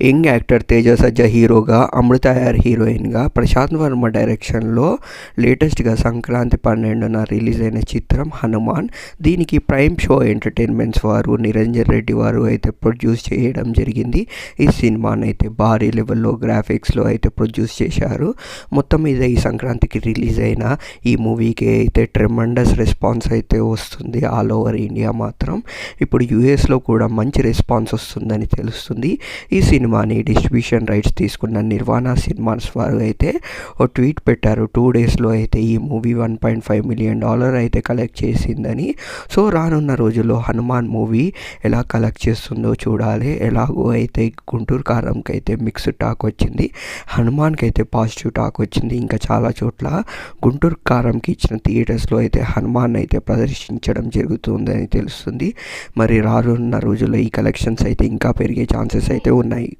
Young actor Teja సజ్జా హీరోగా, అమృత యార్ హీరోయిన్గా, ప్రశాంత్ వర్మ డైరెక్షన్లో లేటెస్ట్గా సంక్రాంతి 12న రిలీజ్ అయిన చిత్రం హనుమాన్. దీనికి ప్రైమ్ షో ఎంటర్టైన్మెంట్స్ వారు, నిరంజన్ రెడ్డి వారు అయితే ప్రొడ్యూస్ చేయడం జరిగింది. ఈ సినిమాని అయితే భారీ లెవెల్లో గ్రాఫిక్స్లో అయితే ప్రొడ్యూస్ చేశారు. మొత్తం మీద ఈ సంక్రాంతికి రిలీజ్ అయిన ఈ మూవీకి అయితే ట్రెమండస్ రెస్పాన్స్ అయితే వస్తుంది ఆల్ ఓవర్ ఇండియా. మాత్రం ఇప్పుడు యూఎస్లో కూడా మంచి రెస్పాన్స్ వస్తుందని తెలుస్తుంది. ఈ సినిమాని డిస్ట్రిబ్యూషన్ రైట్స్ తీసుకున్న నిర్వాణ సినిమాస్ వారు అయితే ఓ ట్వీట్ పెట్టారు. 2 డేస్లో అయితే ఈ మూవీ $1.5 మిలియన్ అయితే కలెక్ట్ చేసిందని. సో రానున్న రోజుల్లో హనుమాన్ మూవీ ఎలా కలెక్ట్ చేస్తుందో చూడాలి. ఎలాగో అయితే గుంటూరు కారంకి అయితే మిక్స్డ్ టాక్ వచ్చింది, హనుమాన్కి అయితే పాజిటివ్ టాక్ వచ్చింది. ఇంకా చాలా చోట్ల గుంటూరు కారంకి ఇచ్చిన థియేటర్స్లో అయితే హనుమాన్ అయితే ప్రదర్శించడం జరుగుతుందని తెలుస్తుంది. మరి రానున్న రోజుల్లో ఈ కలెక్షన్స్ అయితే ఇంకా పెరిగే ఛాన్సెస్ అయితే ఉన్నాయి.